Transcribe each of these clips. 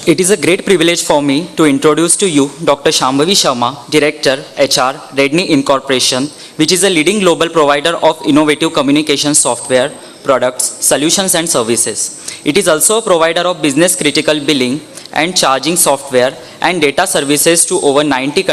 It is a great privilege for me to introduce to you Dr. Shambhavi Sharma, Director, HR, Redni Incorporation, which is a leading global provider of innovative communication software, products, solutions and services. It is also a provider of business critical billing and charging software and data services to over 90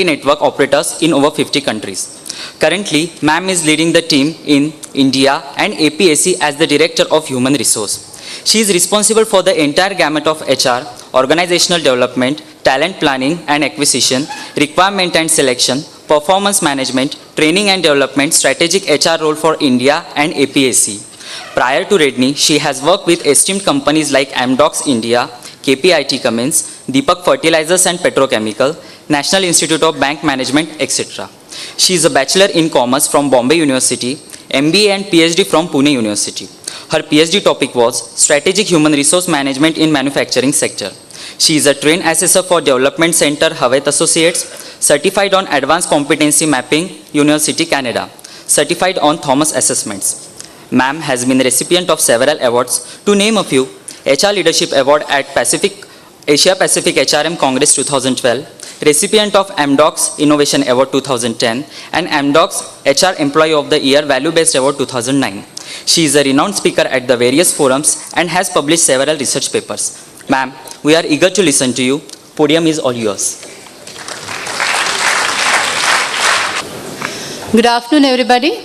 network operators in over 50 countries. Currently, ma'am is leading the team in India and APAC as the Director of Human Resource. She is responsible for the entire gamut of HR, organizational development, talent planning and acquisition, requirement and selection, performance management, training and development, strategic HR role for India and APAC. Prior to Redni, she has worked with esteemed companies like Amdocs India, KPIT Cummins, Deepak Fertilizers and Petrochemical, National Institute of Bank Management, etc. She is a Bachelor in Commerce from Bombay University, MBA and PhD from Pune University. Her PhD topic was Strategic Human Resource Management in Manufacturing Sector. She is a trained assessor for Development Center Haveth Associates, certified on Advanced Competency Mapping, University Canada, certified on Thomas Assessments. Ma'am has been the recipient of several awards. To name a few, HR Leadership Award at Asia Pacific HRM Congress 2012, recipient of Amdocs Innovation Award 2010, and Amdocs HR Employee of the Year Value Based Award 2009. She is a renowned speaker at the various forums and has published several research papers. Ma'am, we are eager to listen to you. Podium is all yours. Good afternoon, everybody.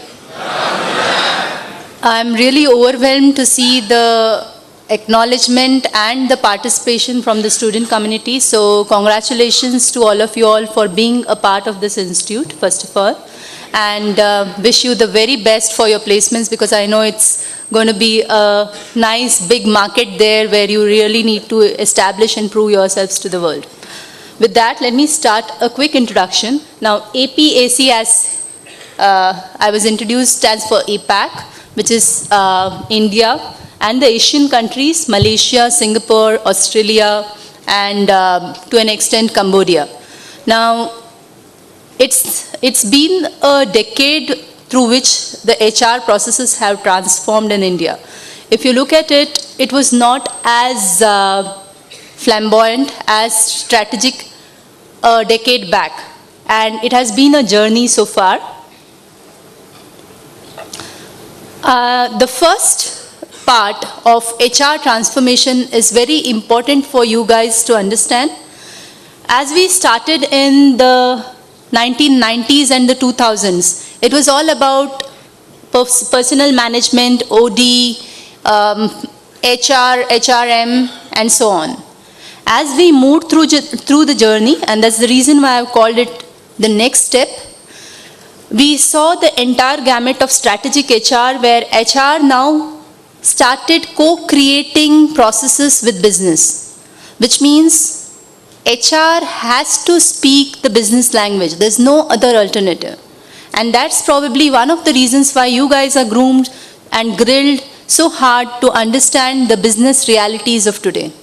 I'm really overwhelmed to see the acknowledgement and the participation from the student community. So congratulations to all of you all for being a part of this institute, first of all. And wish you the very best for your placements, because I know it's going to be a nice big market there where you really need to establish and prove yourselves to the world. With that, let me start a quick introduction. Now, APAC, as I was introduced, stands for APAC, which is India and the Asian countries, Malaysia, Singapore, Australia, and to an extent Cambodia. Now, it's been a decade through which the HR processes have transformed in India. If you look at it, it was not as flamboyant, as strategic a decade back, and it has been a journey so far. The first part of HR transformation is very important for you guys to understand. As we started in the 1990s and the 2000s, it was all about personal management, OD, HR, HRM, and so on. As we moved through the journey, and that's the reason why I've called it the next step, we saw the entire gamut of strategic HR, where HR now started co-creating processes with business, which means HR has to speak the business language. There's no other alternative. And that's probably one of the reasons why you guys are groomed and grilled so hard to understand the business realities of today.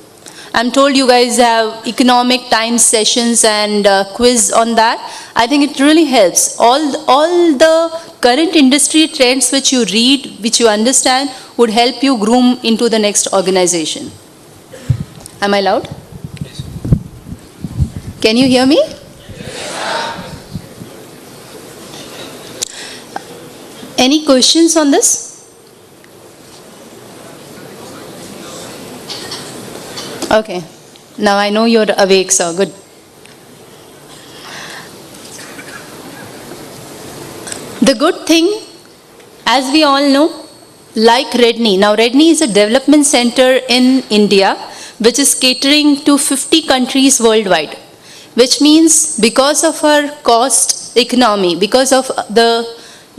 I'm told you guys have economic times sessions and quiz on that. I think it really helps. All the current industry trends which you read, which you understand, would help you groom into the next organization. Am I loud? Can you hear me? Any questions on this? Okay. Now I know you're awake, so good. The good thing, as we all know, like Redni. Now Redni is a development center in India, which is catering to 50 countries worldwide. Which means because of our cost economy, because of the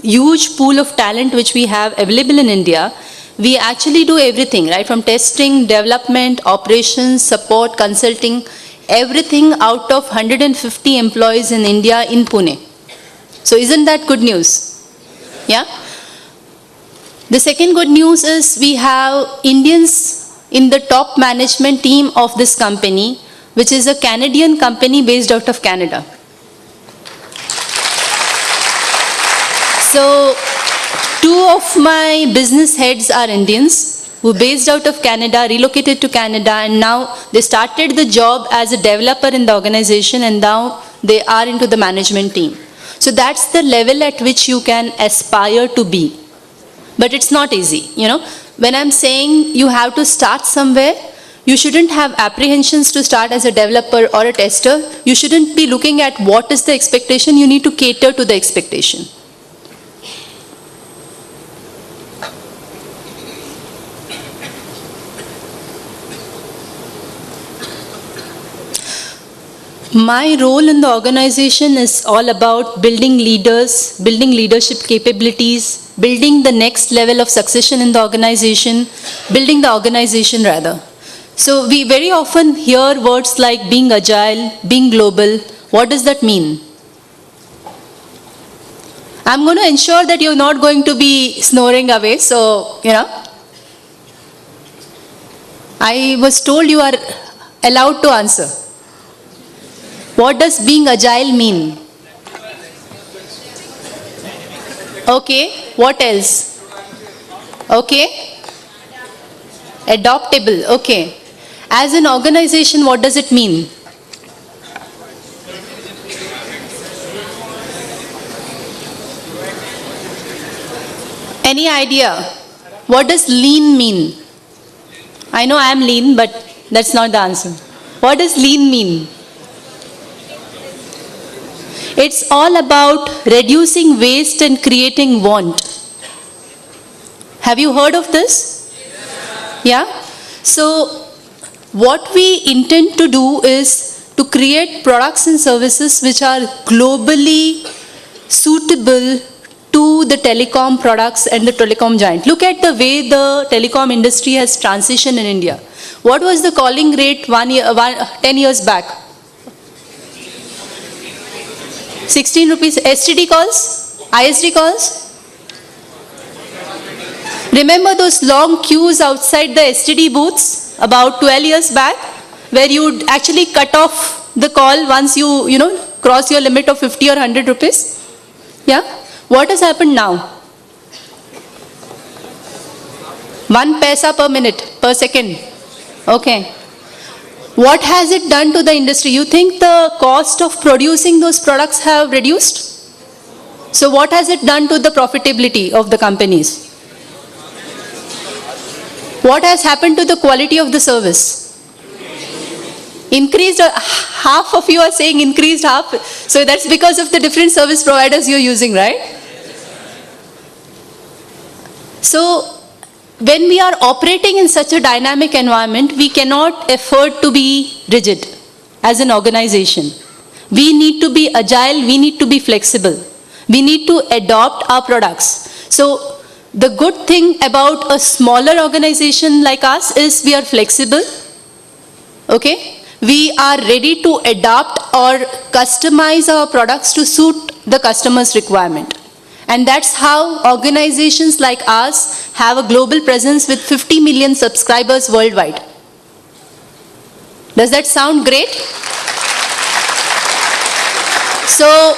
huge pool of talent which we have available in India, we actually do everything, right? From testing, development, operations, support, consulting, everything out of 150 employees in India in Pune. So isn't that good news? Yeah? The second good news is we have Indians in the top management team of this company, which is a Canadian company based out of Canada. So, two of my business heads are Indians. who based out of Canada, relocated to Canada, and now they started the job as a developer in the organization, and now they are into the management team. So that's the level at which you can aspire to be. But it's not easy, you know. When I'm saying you have to start somewhere, you shouldn't have apprehensions to start as a developer or a tester. You shouldn't be looking at what is the expectation. You need to cater to the expectation. My role in the organization is all about building leaders, building leadership capabilities, building the next level of succession in the organization, building the organization rather. So we very often hear words like being agile, being global. What does that mean? I'm going to ensure that you're not going to be snoring away, so, you know. I was told you are allowed to answer. What does being agile mean? Okay, what else? Okay. Adaptable, okay. As an organization, what does it mean? Any idea? What does lean mean? I know I am lean, but that's not the answer. What does lean mean? It's all about reducing waste and creating want. Have you heard of this? Yeah? So, what we intend to do is to create products and services which are globally suitable to the telecom products and the telecom giant. Look at the way the telecom industry has transitioned in India. What was the calling rate 10 years back? 16 rupees. STD calls? ISD calls? Remember those long queues outside the STD booths about 12 years back, where you'd actually cut off the call once you cross your limit of 50 or 100 rupees? Yeah? What has happened now? 1 paisa per minute, per second. Okay. What has it done to the industry? You think the cost of producing those products have reduced? So what has it done to the profitability of the companies? What has happened to the quality of the service? Increased. Half of you are saying increased, half. So that's because of the different service providers you're using, right? So when we are operating in such a dynamic environment, we cannot afford to be rigid as an organization. We need to be agile, we need to be flexible. We need to adopt our products. So the good thing about a smaller organization like us is we are flexible. Okay? We are ready to adapt or customize our products to suit the customer's requirement. And that's how organizations like us have a global presence with 50 million subscribers worldwide. Does that sound great? So,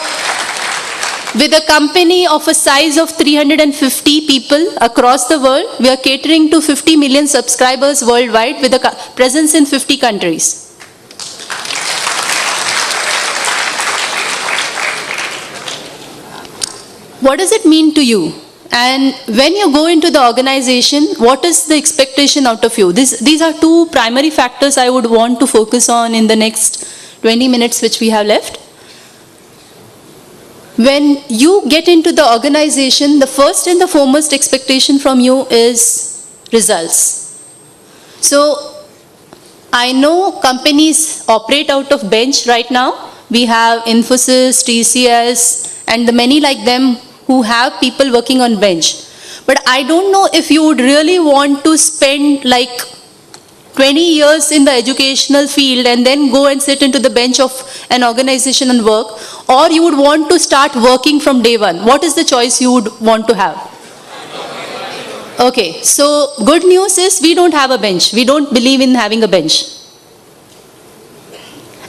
with a company of a size of 350 people across the world, we are catering to 50 million subscribers worldwide with a presence in 50 countries. What does it mean to you? And when you go into the organization, what is the expectation out of you? These are two primary factors I would want to focus on in the next 20 minutes which we have left. When you get into the organization, the first and the foremost expectation from you is results. So, I know companies operate out of bench right now. We have Infosys, TCS, and the many like them who have people working on bench. But I don't know if you would really want to spend like 20 years in the educational field and then go and sit into the bench of an organization and work, or you would want to start working from day one. What is the choice you would want to have? Okay, so good news is we don't have a bench. We don't believe in having a bench.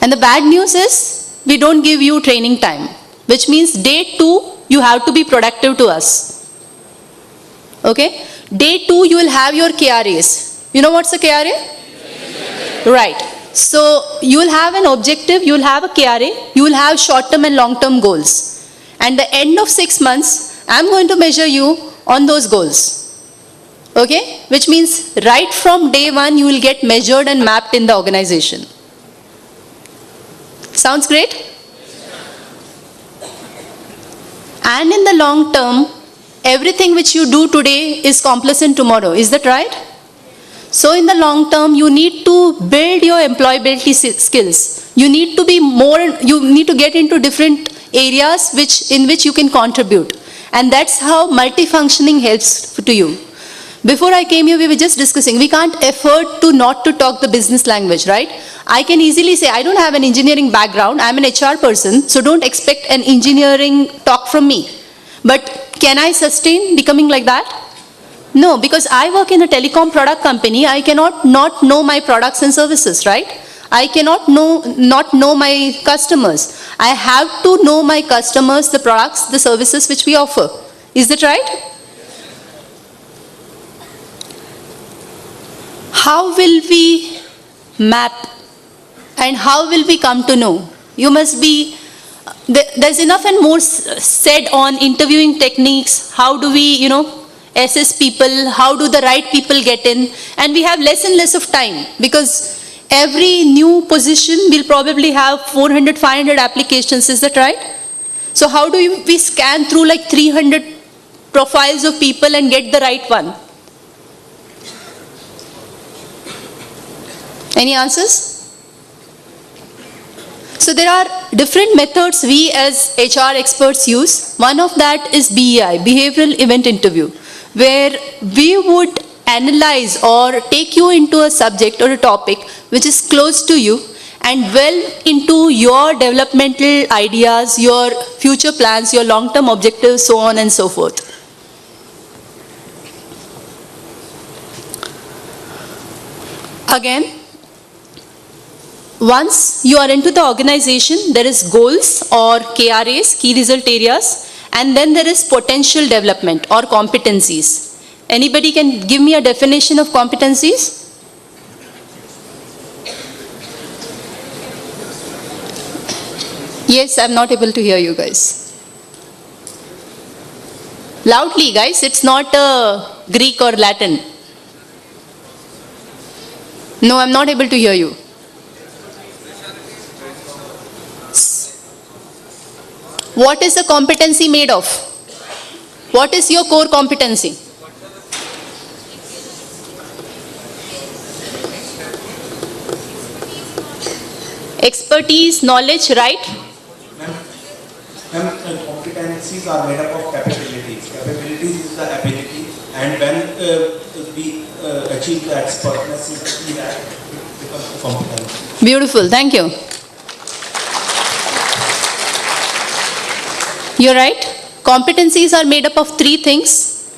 And the bad news is we don't give you training time, which means day 2 you have to be productive to us. Okay? Day 2, you will have your KRAs. You know what's a KRA? Right. So you will have an objective, you will have a KRA, you will have short-term and long-term goals. And the end of 6 months, I'm going to measure you on those goals. Okay? Which means right from day 1, you will get measured and mapped in the organization. Sounds great? And in the long term, everything which you do today is complacent tomorrow. Is that right? So in the long term, you need to build your employability skills. You need to be more, you need to get into different areas in which you can contribute. And that's how multifunctioning helps to you. Before I came here, we were just discussing, we can't afford to not to talk the business language, right? I can easily say, I don't have an engineering background, I'm an HR person, so don't expect an engineering talk from me. But can I sustain becoming like that? No, because I work in a telecom product company, I cannot not know my products and services, right? I cannot not know my customers. I have to know my customers, the products, the services which we offer. Is that right? How will we map and how will we come to know? You must be, there's enough and more said on interviewing techniques, how do we, assess people, how do the right people get in, and we have less and less of time because every new position will probably have 400, 500 applications, is that right? So how do we scan through like 300 profiles of people and get the right one? Any answers? So there are different methods we as HR experts use. One of that is BEI, Behavioral Event Interview, where we would analyze or take you into a subject or a topic which is close to you and well into your developmental ideas, your future plans, your long-term objectives, so on and so forth. Again, once you are into the organization, there is goals or KRAs, key result areas, and then there is potential development or competencies. Anybody can give me a definition of competencies? Yes, I'm not able to hear you guys. Loudly, guys, it's not Greek or Latin. No, I'm not able to hear you. What is the competency made of? What is your core competency? Expertise, knowledge, right? Ma'am, competencies are made up of capabilities. Capabilities is the ability, and when we achieve the expertness in that, it becomes competence. Beautiful, thank you. You're right. Competencies are made up of 3 things.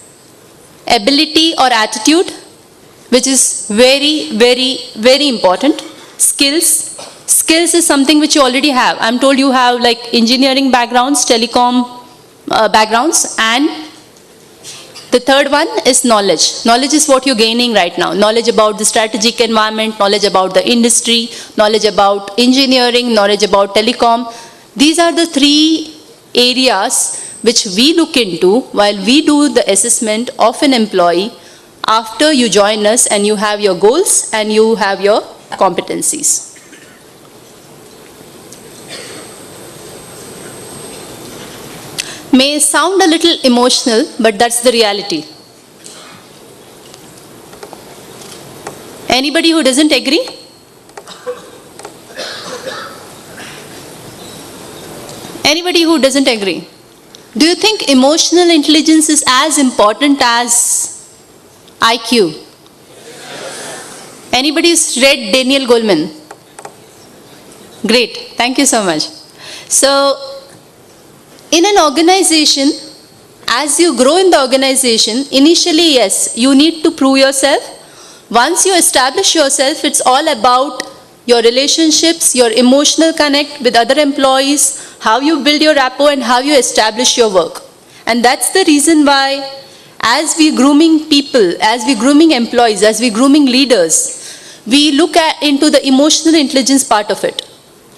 Ability or attitude, which is very, very, very important. Skills. Skills is something which you already have. I'm told you have like engineering backgrounds, telecom backgrounds, and the third one is knowledge. Knowledge is what you're gaining right now. Knowledge about the strategic environment, knowledge about the industry, knowledge about engineering, knowledge about telecom. These are the 3 areas which we look into while we do the assessment of an employee after you join us and you have your goals and you have your competencies. May sound a little emotional, but that's the reality. Anybody who doesn't agree? Anybody who doesn't agree? Do you think emotional intelligence is as important as IQ? Anybody who's read Daniel Goleman? Great, thank you so much. So, in an organization, as you grow in the organization, initially, yes, you need to prove yourself. Once you establish yourself, it's all about your relationships, your emotional connect with other employees, how you build your rapport and how you establish your work. And that's the reason why as we grooming people, as we grooming employees, as we grooming leaders, we look into the emotional intelligence part of it.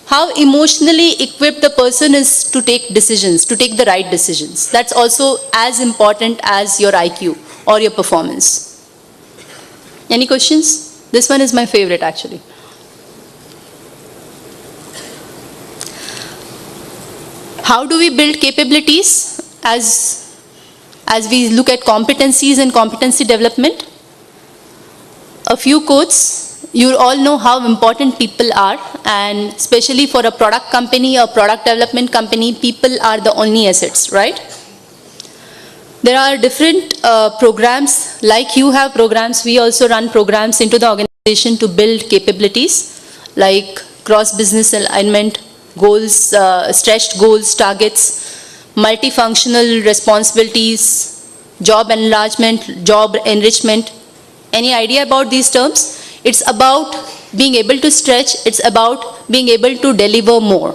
How emotionally equipped the person is to take decisions, to take the right decisions. That's also as important as your IQ or your performance. Any questions? This one is my favorite actually. How do we build capabilities as we look at competencies and competency development? A few quotes. You all know how important people are, and especially for a product company or product development company, people are the only assets, right? There are different programs, like you have programs, we also run programs into the organization to build capabilities, like cross-business alignment, goals, stretched goals, targets, multifunctional responsibilities, job enlargement, job enrichment. Any idea about these terms? It's about being able to stretch, it's about being able to deliver more.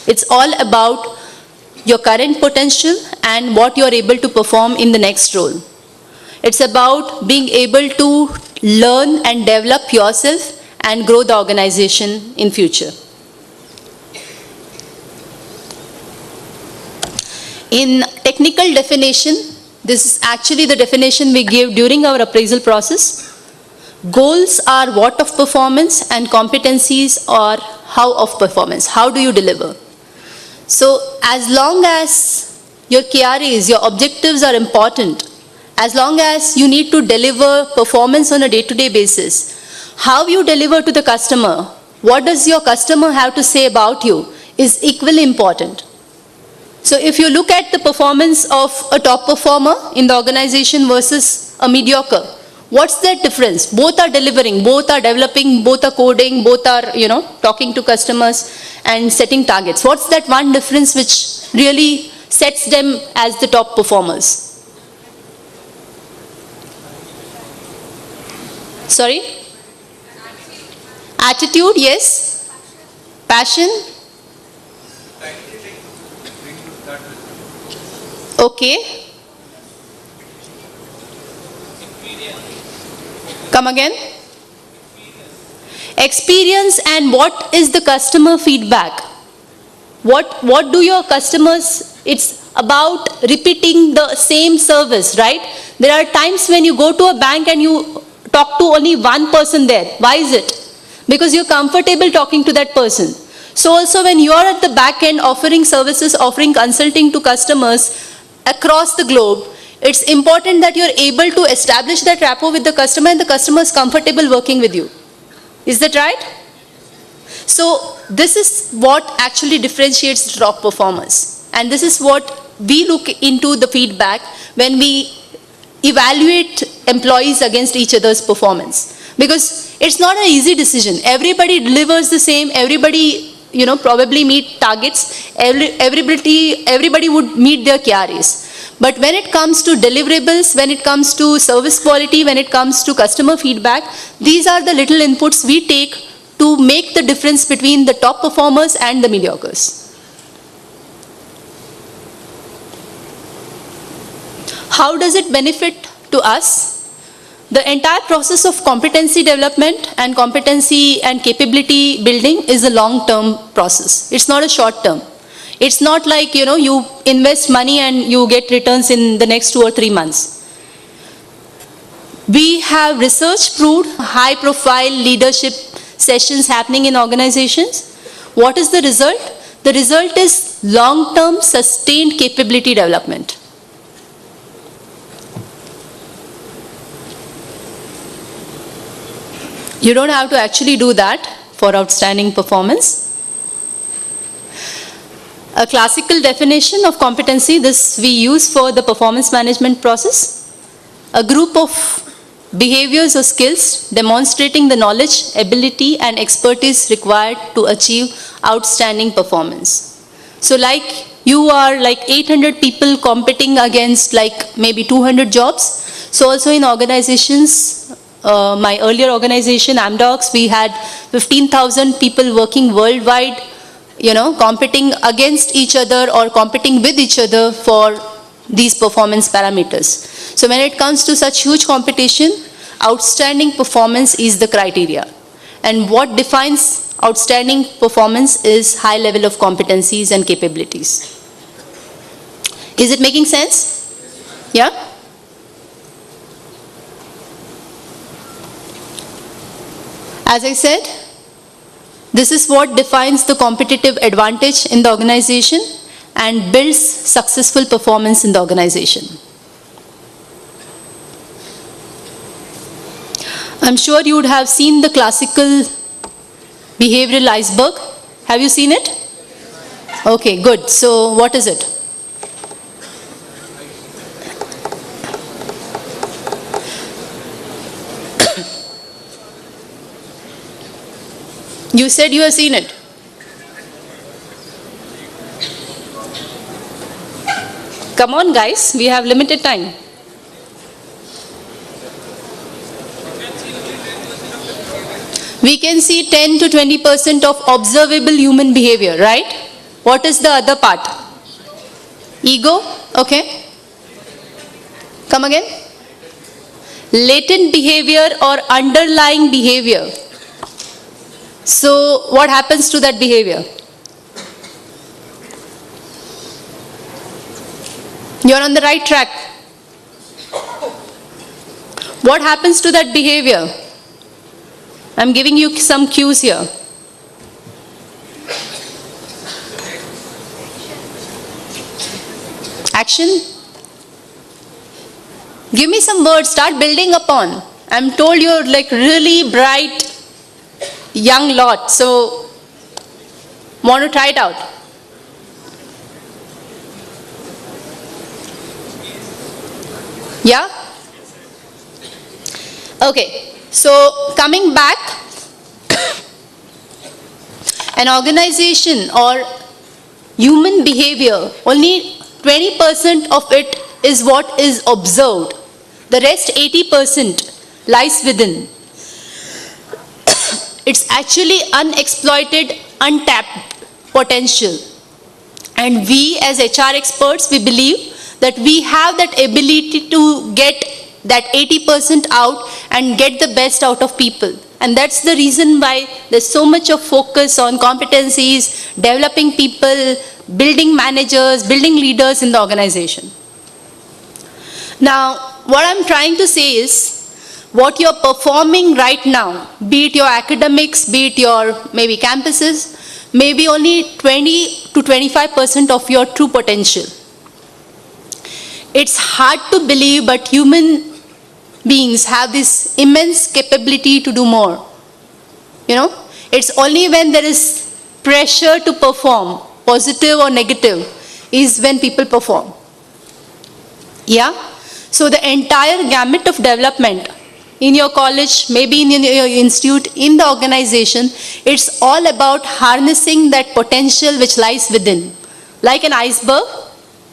It's all about your current potential and what you're able to perform in the next role. It's about being able to learn and develop yourself and grow the organization in future. In technical definition, this is actually the definition we gave during our appraisal process. Goals are what of performance and competencies are how of performance. How do you deliver? So as long as your KRAs, your objectives are important, as long as you need to deliver performance on a day-to-day basis, how you deliver to the customer, what does your customer have to say about you is equally important. So if you look at the performance of a top performer in the organization versus a mediocre, what's that difference? Both are delivering, both are developing, both are coding, both are, talking to customers and setting targets. What's that one difference which really sets them as the top performers? Sorry? Attitude, yes. Passion? Okay. Come again? Experience. And what is the customer feedback? What do your customers, it's about repeating the same service, right? There are times when you go to a bank and you talk to only one person there. Why is it? Because you're comfortable talking to that person. So also when you are at the back end offering services, offering consulting to customers across the globe, it's important that you're able to establish that rapport with the customer and the customer is comfortable working with you. Is that right? So this is what actually differentiates the top performers. And this is what we look into the feedback when we evaluate employees against each other's performance. Because it's not an easy decision. Everybody delivers the same, everybody probably meet targets, everybody would meet their KRAs. But when it comes to deliverables, when it comes to service quality, when it comes to customer feedback, these are the little inputs we take to make the difference between the top performers and the mediocres. How does it benefit to us? The entire process of competency development and competency and capability building is a long-term process. It's not a short-term. It's not like, you invest money and you get returns in the next 2 or 3 months. We have research proved high-profile leadership sessions happening in organizations. What is the result? The result is long-term sustained capability development. You don't have to actually do that for outstanding performance. A classical definition of competency, this we use for the performance management process. A group of behaviors or skills demonstrating the knowledge, ability and expertise required to achieve outstanding performance. So like you are like 800 people competing against like maybe 200 jobs. So also in organizations, my earlier organization, Amdocs, we had 15,000 people working worldwide, competing against each other or competing with each other for these performance parameters. So when it comes to such huge competition, outstanding performance is the criteria. And what defines outstanding performance is high level of competencies and capabilities. Is it making sense? Yeah? As I said, this is what defines the competitive advantage in the organization and builds successful performance in the organization. I'm sure you would have seen the classical behavioral iceberg. Have you seen it? Okay, good. So what is it? You said you have seen it. Come on, guys, we have limited time. We can see 10 to 20% of observable human behavior, right? What is the other part? Ego, okay. Come again. Latent behavior or underlying behavior. So what happens to that behavior? You're on the right track. What happens to that behavior? I'm giving you some cues here. Action. Give me some words, start building upon. I'm told you're like really bright young lot, so want to try it out? Yeah? Okay, so coming back, an organization or human behavior, only 20% of it is what is observed. The rest 80% lies within. It's actually unexploited, untapped potential. And we as HR experts, we believe that we have that ability to get that 80% out and get the best out of people. And that's the reason why there's so much of focus on competencies, developing people, building managers, building leaders in the organization. Now, what I'm trying to say is, what you're performing right now, be it your academics, be it your maybe campuses, maybe only 20 to 25% of your true potential. It's hard to believe, but human beings have this immense capability to do more. You know, it's only when there is pressure to perform, positive or negative, is when people perform. Yeah? So the entire gamut of development in your college, maybe in your institute, in the organization, it's all about harnessing that potential which lies within. Like an iceberg,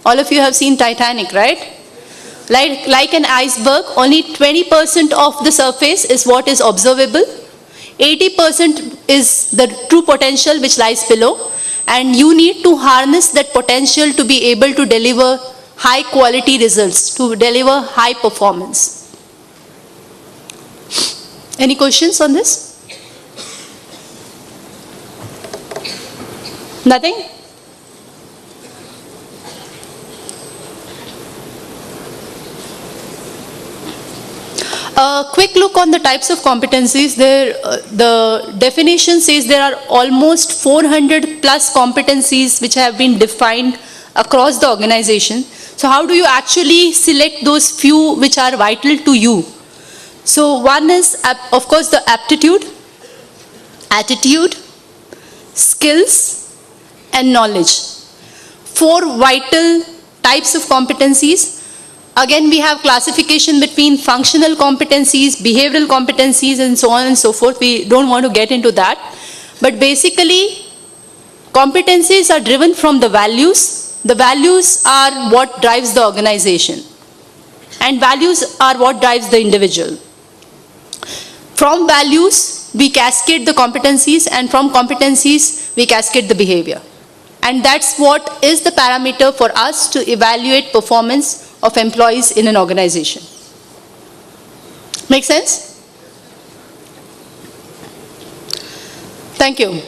all of you have seen Titanic, right? Like an iceberg, only 20% of the surface is what is observable. 80% is the true potential which lies below. And you need to harness that potential to be able to deliver high quality results, to deliver high performance. Any questions on this? Nothing? A quick look on the types of competencies. The definition says there are almost 400 plus competencies which have been defined across the organization. So how do you actually select those few which are vital to you? So one is, of course, the aptitude, attitude, skills, and knowledge. 4 vital types of competencies. Again, we have classification between functional competencies, behavioral competencies, and so on and so forth. We don't want to get into that. But basically, competencies are driven from the values. The values are what drives the organization. And values are what drives the individual. From values, we cascade the competencies, and from competencies, we cascade the behavior. And that's what is the parameter for us to evaluate performance of employees in an organization. Make sense? Thank you.